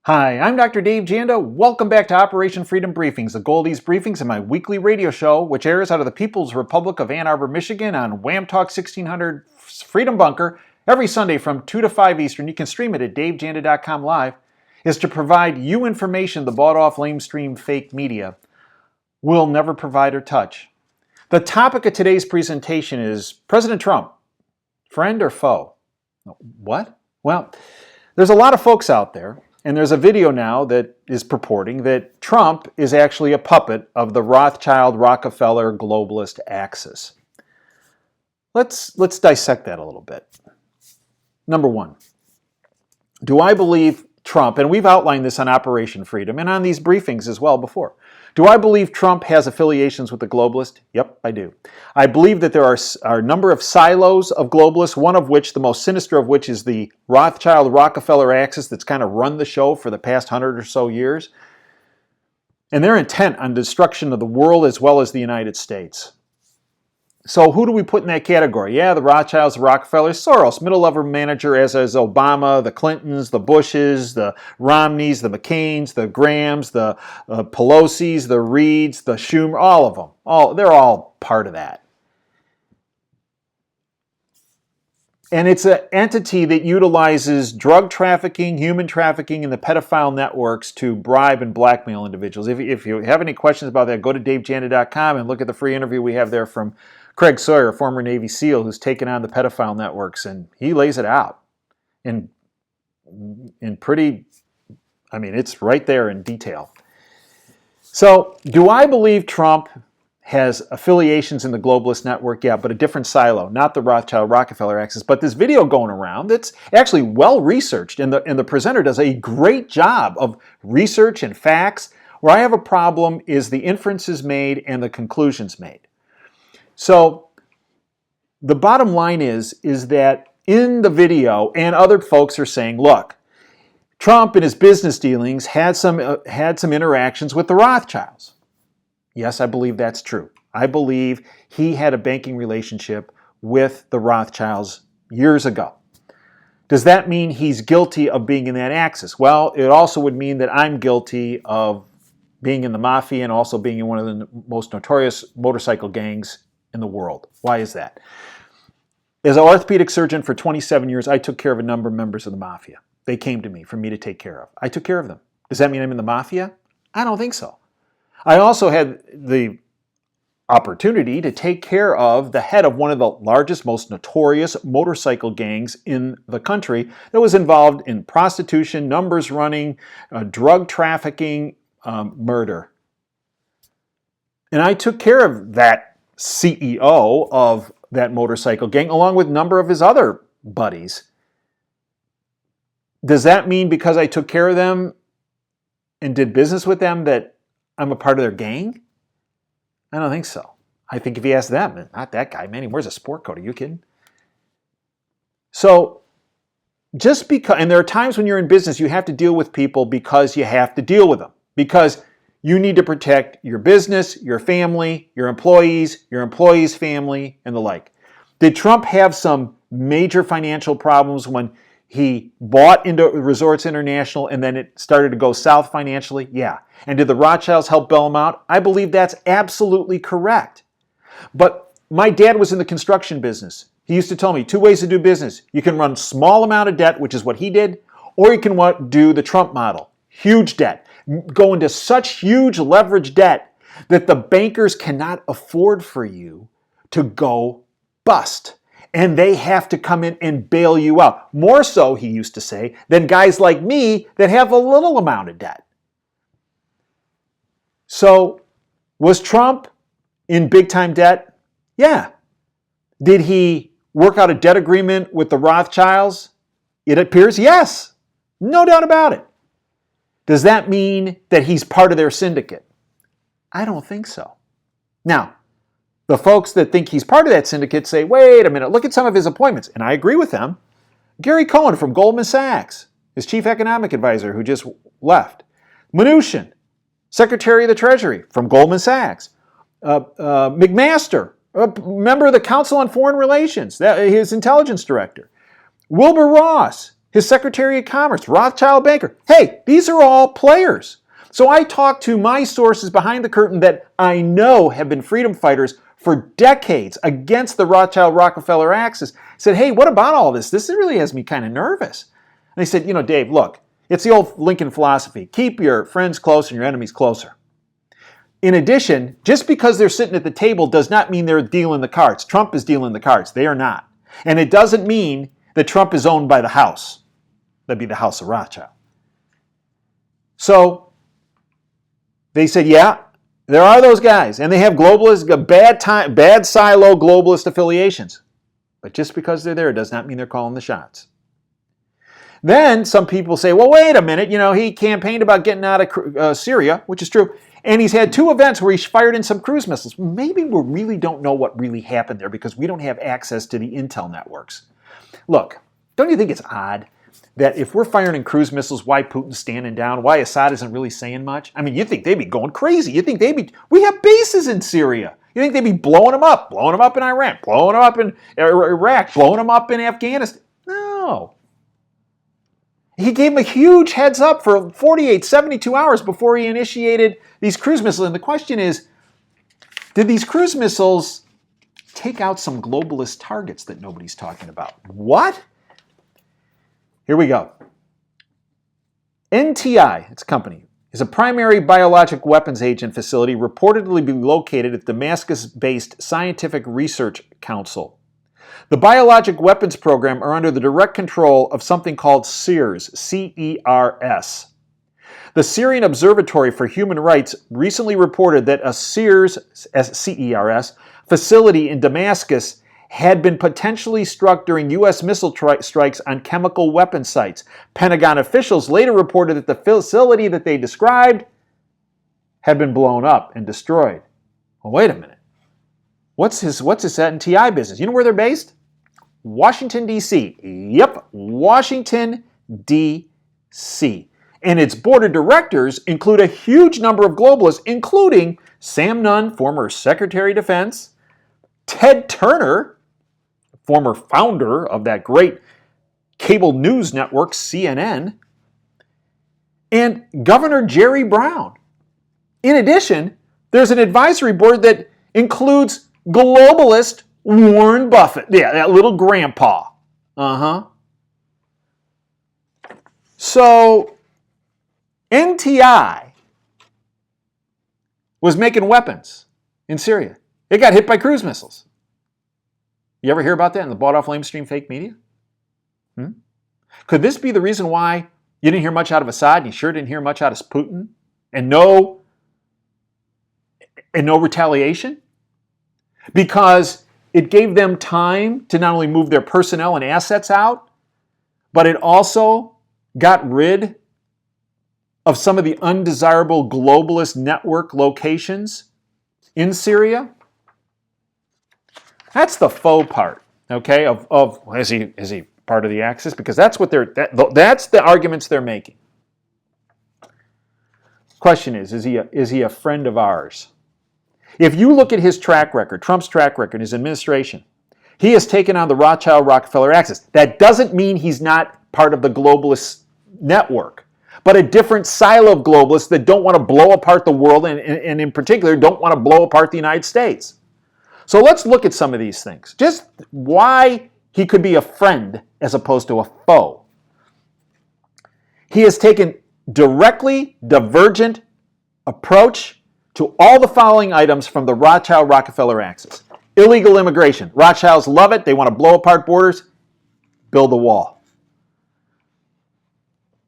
Hi, I'm Dr. Dave Janda. Welcome back to Operation Freedom Briefings. The goal of these briefings is my weekly radio show, which airs out of the People's Republic of Ann Arbor, Michigan on Wham Talk 1600 Freedom Bunker every Sunday from 2 to 5 Eastern. You can stream it at davejanda.com live. Is to provide you information the bought-off, lamestream, fake media will never provide or touch. The topic of today's presentation is President Trump, friend or foe? What? Well, there's a lot of folks out there. And there's a video now that is purporting that Trump is actually a puppet of the Rothschild, Rockefeller, globalist axis. Let's dissect that a little bit. Number one, do I believe Trump, and we've outlined this on Operation Freedom and on these briefings as well before, do I believe Trump has affiliations with the globalist? Yep, I do. I believe that there are a number of silos of globalists, one of which, the most sinister of which, is the Rothschild-Rockefeller axis that's kind of run the show for the past 100 or so years. And they're intent on destruction of the world as well as the United States. So who do we put in that category? Yeah, the Rothschilds, the Rockefellers, Soros, middle-level manager, as is Obama, the Clintons, the Bushes, the Romneys, the McCains, the Grahams, the Pelosi's, the Reeds, the Schumer, all of them. They're all part of that. And it's an entity that utilizes drug trafficking, human trafficking, and the pedophile networks to bribe and blackmail individuals. If you have any questions about that, go to davejanda.com and look at the free interview we have there from Craig Sawyer, a former Navy SEAL who's taken on the pedophile networks, and he lays it out in pretty, it's right there in detail. So, do I believe Trump has affiliations in the globalist network? Yeah, but a different silo, not the Rothschild-Rockefeller axis. But this video going around that's actually well researched, and the presenter does a great job of research and facts. Where I have a problem is the inferences made and the conclusions made. So the bottom line is that in the video, and other folks are saying, look, Trump in his business dealings had some interactions with the Rothschilds. Yes, I believe that's true. I believe he had a banking relationship with the Rothschilds years ago. Does that mean he's guilty of being in that axis? Well, it also would mean that I'm guilty of being in the mafia and also being in one of the most notorious motorcycle gangs in the world. Why is that? As an orthopedic surgeon for 27 years, I took care of a number of members of the mafia. They came to me for me to take care of. I took care of them. Does that mean I'm in the mafia? I don't think so. I also had the opportunity to take care of the head of one of the largest, most notorious motorcycle gangs in the country that was involved in prostitution, numbers running, drug trafficking, murder. And I took care of that CEO of that motorcycle gang along with a number of his other buddies. Does that mean because I took care of them and did business with them that I'm a part of their gang? I don't think so. I think if you ask them, not that guy, man, he wears a sport coat. Are you kidding? So just because, and there are times when you're in business, you have to deal with people because you have to deal with them. Because you need to protect your business, your family, your employees' family, and the like. Did Trump have some major financial problems when he bought into Resorts International and then it started to go south financially? Yeah. And did the Rothschilds help bail him out? I believe that's absolutely correct. But my dad was in the construction business. He used to tell me 2 ways to do business. You can run small amount of debt, which is what he did, or you can do the Trump model. Huge debt. Go into such huge leverage debt that the bankers cannot afford for you to go bust. And they have to come in and bail you out. More so, he used to say, than guys like me that have a little amount of debt. So, was Trump in big time debt? Yeah. Did he work out a debt agreement with the Rothschilds? It appears yes. No doubt about it. Does that mean that he's part of their syndicate? I don't think so. Now, the folks that think he's part of that syndicate say, wait a minute, look at some of his appointments. And I agree with them. Gary Cohn from Goldman Sachs, his chief economic advisor who just left. Mnuchin, Secretary of the Treasury from Goldman Sachs. McMaster, a member of the Council on Foreign Relations, his intelligence director. Wilbur Ross, his Secretary of Commerce, Rothschild banker. Hey, these are all players. So I talked to my sources behind the curtain that I know have been freedom fighters for decades against the Rothschild-Rockefeller axis. Said, hey, what about all this? This really has me kind of nervous. And they said, Dave, look, it's the old Lincoln philosophy. Keep your friends close and your enemies closer. In addition, just because they're sitting at the table does not mean they're dealing the cards. Trump is dealing the cards. They are not. And it doesn't mean that Trump is owned by the house. That'd be the House of Rothschild. So they said, yeah, there are those guys, and they have globalist, bad silo globalist affiliations. But just because they're there does not mean they're calling the shots. Then some people say, well, wait a minute, he campaigned about getting out of Syria, which is true, and he's had 2 events where he's fired in some cruise missiles. Maybe we really don't know what really happened there because we don't have access to the intel networks. Look, don't you think it's odd that if we're firing in cruise missiles, why Putin's standing down, why Assad isn't really saying much? I mean, you think they'd be going crazy. You think we have bases in Syria. You think they'd be blowing them up in Iran, blowing them up in Iraq, blowing them up in Afghanistan. No. He gave him a huge heads up for 48, 72 hours before he initiated these cruise missiles. And the question is, did these cruise missiles take out some globalist targets that nobody's talking about? What? Here we go. NTI, its company, is a primary biologic weapons agent facility reportedly be located at Damascus-based Scientific Research Council. The biologic weapons program are under the direct control of something called CERS, C-E-R-S. The Syrian Observatory for Human Rights recently reported that a CERS, C-E-R-S, facility in Damascus had been potentially struck during U.S. missile strikes on chemical weapon sites. Pentagon officials later reported that the facility that they described had been blown up and destroyed. Well, wait a minute. What's his NTI business? You know where they're based? Washington, D.C. Yep, Washington, D.C. And its board of directors include a huge number of globalists, including Sam Nunn, former Secretary of Defense, Ted Turner, former founder of that great cable news network, CNN, and Governor Jerry Brown. In addition, there's an advisory board that includes globalist Warren Buffett. Yeah, that little grandpa. So, NTI was making weapons in Syria. It got hit by cruise missiles. You ever hear about that in the bought-off lamestream fake media? Could this be the reason why you didn't hear much out of Assad and you sure didn't hear much out of Putin? And no retaliation? Because it gave them time to not only move their personnel and assets out, but it also got rid of some of the undesirable globalist network locations in Syria. That's the faux part, okay? Of is he part of the Axis? Because that's what that's the arguments they're making. Question is he a friend of ours? If you look at his track record, Trump's track record, his administration, he has taken on the Rothschild-Rockefeller axis. That doesn't mean he's not part of the globalist network, but a different silo of globalists that don't want to blow apart the world and in particular don't want to blow apart the United States. So let's look at some of these things. Just why he could be a friend as opposed to a foe. He has taken directly divergent approach to all the following items from the Rothschild-Rockefeller axis. Illegal immigration. Rothschilds love it. They want to blow apart borders. Build a wall.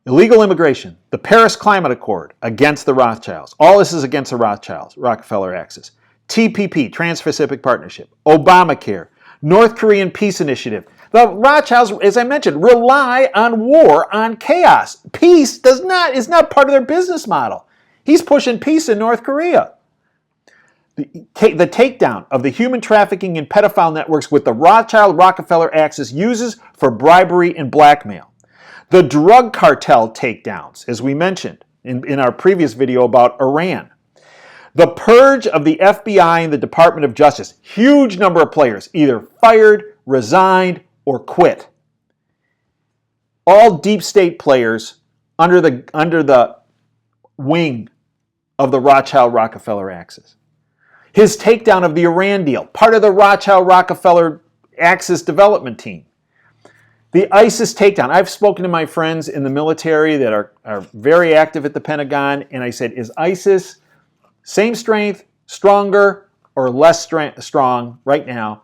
Illegal immigration. The Paris Climate Accord against the Rothschilds. All this is against the Rothschilds, Rockefeller axis. TPP, Trans-Pacific Partnership. Obamacare. North Korean Peace Initiative. The Rothschilds, as I mentioned, rely on war, on chaos. Peace is not part of their business model. He's pushing peace in North Korea. The takedown of the human trafficking and pedophile networks with the Rothschild-Rockefeller axis uses for bribery and blackmail. The drug cartel takedowns, as we mentioned in our previous video about Iran. The purge of the FBI and the Department of Justice. Huge number of players either fired, resigned, or quit. all deep state players under the wing of the Rothschild-Rockefeller axis. His takedown of the Iran deal, part of the Rothschild-Rockefeller axis development team. The ISIS takedown. I've spoken to my friends in the military that are very active at the Pentagon, and I said, is ISIS same strength, stronger, or less strong right now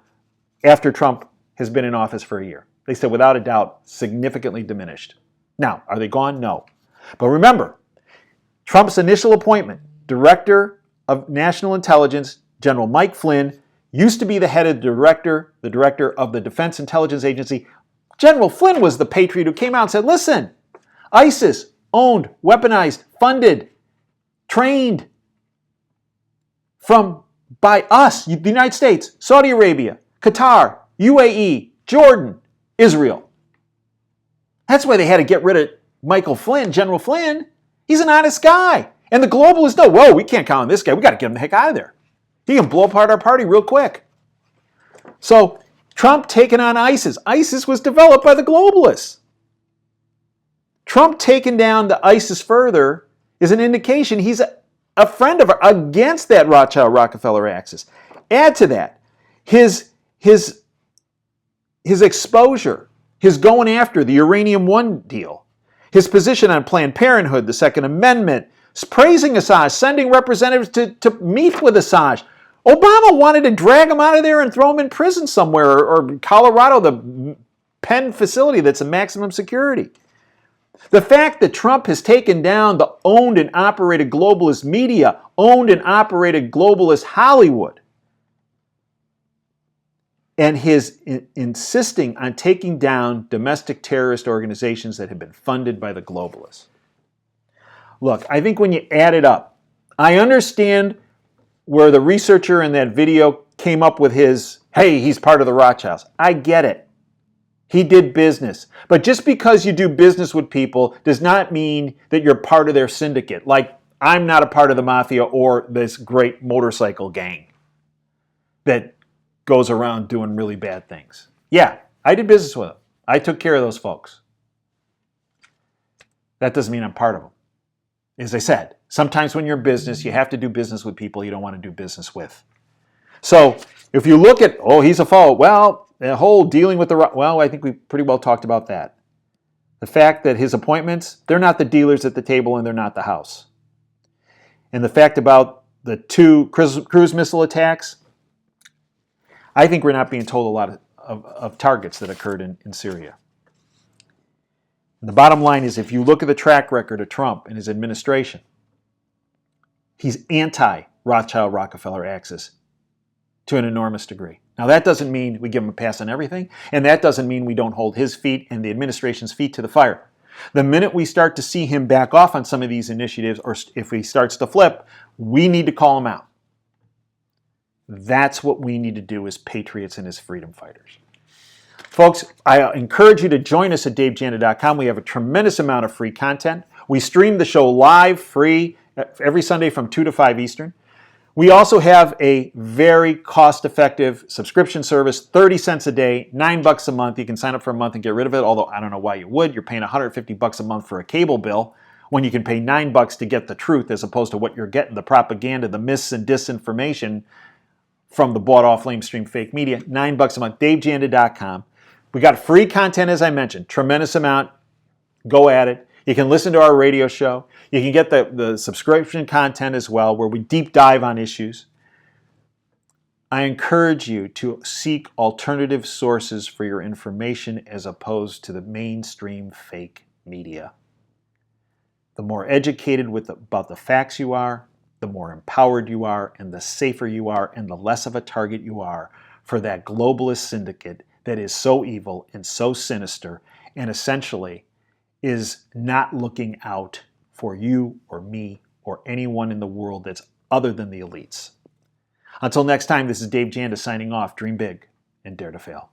after Trump has been in office for a year? They said, without a doubt, significantly diminished. Now, are they gone? No. But remember, Trump's initial appointment, Director of National Intelligence, General Mike Flynn, used to be the head of the director of the Defense Intelligence Agency. General Flynn was the patriot who came out and said, listen, ISIS owned, weaponized, funded, trained by us, the United States, Saudi Arabia, Qatar, UAE, Jordan, Israel. That's why they had to get rid of Michael Flynn, General Flynn. He's an honest guy. And the globalists know, whoa, we can't count on this guy. We got to get him the heck out of there. He can blow apart our party real quick. So Trump taking on ISIS. ISIS was developed by the globalists. Trump taking down the ISIS further is an indication he's a friend of against that Rothschild-Rockefeller axis. Add to that his exposure, his going after the Uranium One deal, his position on Planned Parenthood, the Second Amendment, praising Assange, sending representatives to meet with Assange. Obama wanted to drag him out of there and throw him in prison somewhere, or Colorado, the Penn facility that's a maximum security. The fact that Trump has taken down the owned and operated globalist media, owned and operated globalist Hollywood, and his insisting on taking down domestic terrorist organizations that have been funded by the globalists. Look, I think when you add it up, I understand where the researcher in that video came up with his, hey, he's part of the Rothschilds. I get it. He did business. But just because you do business with people does not mean that you're part of their syndicate. Like, I'm not a part of the mafia or this great motorcycle gang that goes around doing really bad things. Yeah, I did business with them. I took care of those folks. That doesn't mean I'm part of them. As I said, sometimes when you're in business, you have to do business with people you don't want to do business with. So if you look at, oh, he's a foe, well, the whole dealing with well, I think we pretty well talked about that. The fact that his appointments, they're not the dealers at the table and they're not the House. And the fact about the 2 cruise missile attacks, I think we're not being told a lot of targets that occurred in Syria. And the bottom line is, if you look at the track record of Trump and his administration, he's anti-Rothschild-Rockefeller axis to an enormous degree. Now, that doesn't mean we give him a pass on everything, and that doesn't mean we don't hold his feet and the administration's feet to the fire. The minute we start to see him back off on some of these initiatives, or if he starts to flip, we need to call him out. That's what we need to do as patriots and as freedom fighters. Folks, I encourage you to join us at davejanda.com. We have a tremendous amount of free content. We stream the show live, free, every Sunday from 2 to 5 Eastern. We also have a very cost-effective subscription service, 30 cents a day, $9 a month. You can sign up for a month and get rid of it, although I don't know why you would. You're paying $150 a month for a cable bill when you can pay $9 to get the truth, as opposed to what you're getting, the propaganda, the myths and disinformation from the bought-off lamestream fake media. $9 a month, davejanda.com. We got free content, as I mentioned, tremendous amount. Go at it. You can listen to our radio show. You can get the subscription content as well, where we deep dive on issues. I encourage you to seek alternative sources for your information as opposed to the mainstream fake media. The more educated about the facts you are, the more empowered you are, and the safer you are, and the less of a target you are for that globalist syndicate that is so evil and so sinister, and essentially is not looking out for you or me or anyone in the world that's other than the elites. Until next time, this is Dave Janda signing off. Dream big and dare to fail.